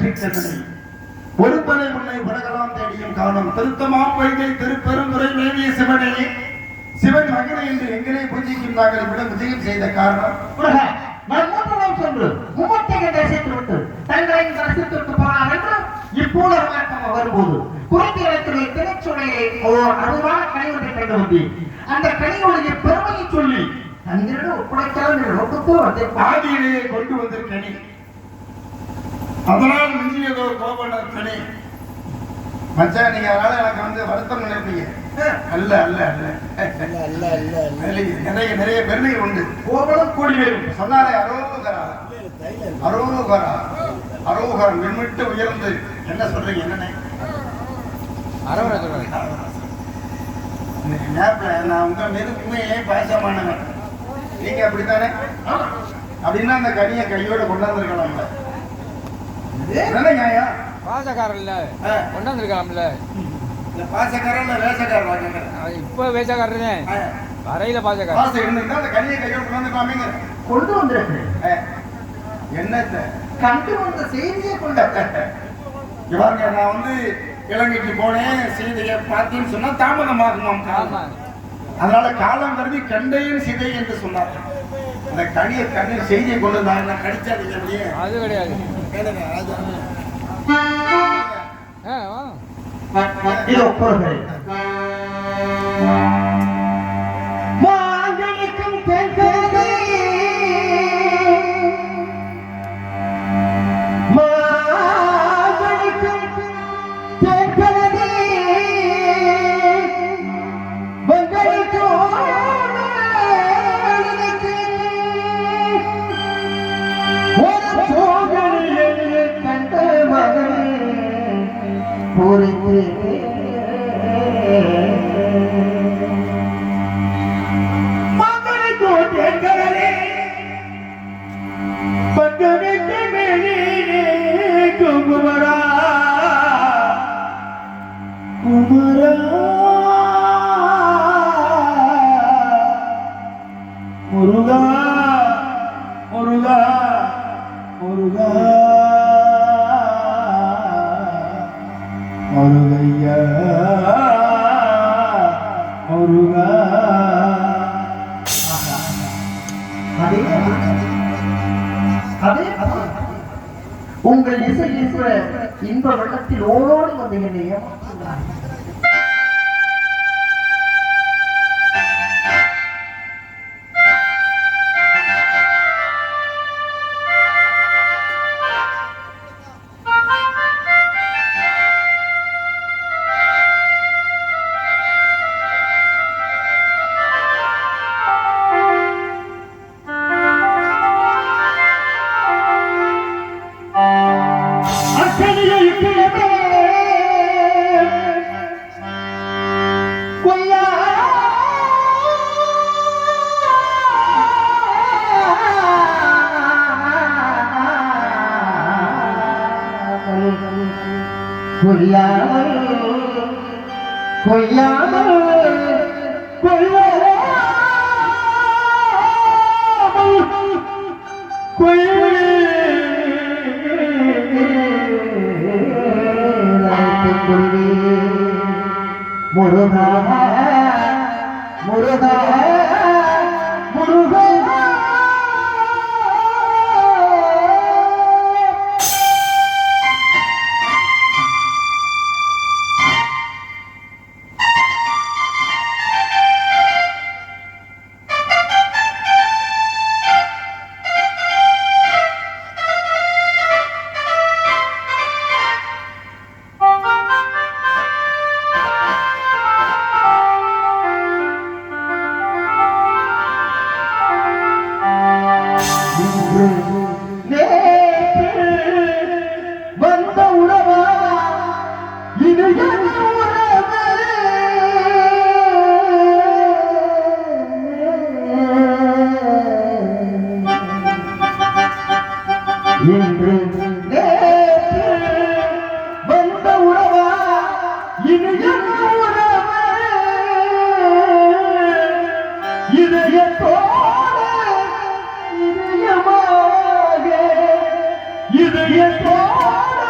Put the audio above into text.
நெற்றிக்கண்ணனை ஒருத்தனை முன்னை உலகலாம் தேடியும் காணும் திருத்தமாம் வைகை திருப்பெருந்துறை மேவிய சிவனே சிவன் மகனை என்று எங்களே பூஜிக்கும் நாங்கள் விட விஜயம் செய்த காரணம் சென்று மும்மூர்த்தியை தரிசித்து விட்டு தங்களை தரிசித்திற்கு போனார் என்று இப்போது வரும்போது குறைத்திரத்திலே திரைச்சுடையை அருவான கனி ஒன்றை கண்டு வந்தேன். அந்த கனியுடைய பெருமையை சொல்லி தங்களிடம் ஒப்படைத்தால் ஆதியிலேயே கொண்டு வந்த கனி, அதனால் மிஞ்சியதோ கோபனர் கனி. மச்சான் நீங்க அதனால எனக்கு வந்து வருத்தம் நினைப்பீங்க. அல்ல அல்ல அல்ல அல்ல அல்ல நிறைய நிறைய பெருமைகள் உண்டு. கோபலம் கூடி வரும் சொன்னாலே அரோகரா அரோகரா அரோகரம் விண்மிட்டு உயர்ந்து என்ன சொல்றீங்க? என்னன்னு நான் உங்க மீது உண்மையிலே பாசமானவன். நீங்க அப்படித்தானே? அப்படின்னா அந்த கனியை கையோட கொண்டாந்துருக்கலாம்ல. என்ன நியாயம்? பாசக்காரன் இல்ல கொண்டாந்துருக்கலாம்ல. பாசக்காரன் வேசக்காரன் இப்ப வேசக்காரனே வரையில பாசக்காரன் பாசம் இருந்திருந்தா அந்த கனியை கையோட கொண்டாந்துக்கலாமே. கொண்டு வந்திருக்கு என்னத்த கண்டு வந்த செய்தியை கொண்ட இவங்க நான் வந்து இலங்கைக்கு போனேன், சீதையை பார்த்தேன்னு சொன்னா தாமதமாகுமாம் காலம். அதனால காலம் கருதி கண்டையும் சீதை என்று சொன்னார். அந்த கனியை கண்ணில் செய்தியை கொண்டு வந்தாங்க. கடிச்சாதீங்க அப்படியே. அது கிடையாது. இதோ பொருள்கள் மாங்கனிக்கும் தென்கதை மாங்கனிக்கும் தென்கதை வங்கனிக்கும் ஒரு சோகனியை கண்ட மகன் குமரா முருகா முருகா முருகா முருகையா முருகா. உங்கள் இசை இன்ப வெள்ளத்தில் ஓடோடி வந்து என்னை ஏமாற்றுகிறார். முருகா முருகா முருகா இதயமாக இதயத்தோடு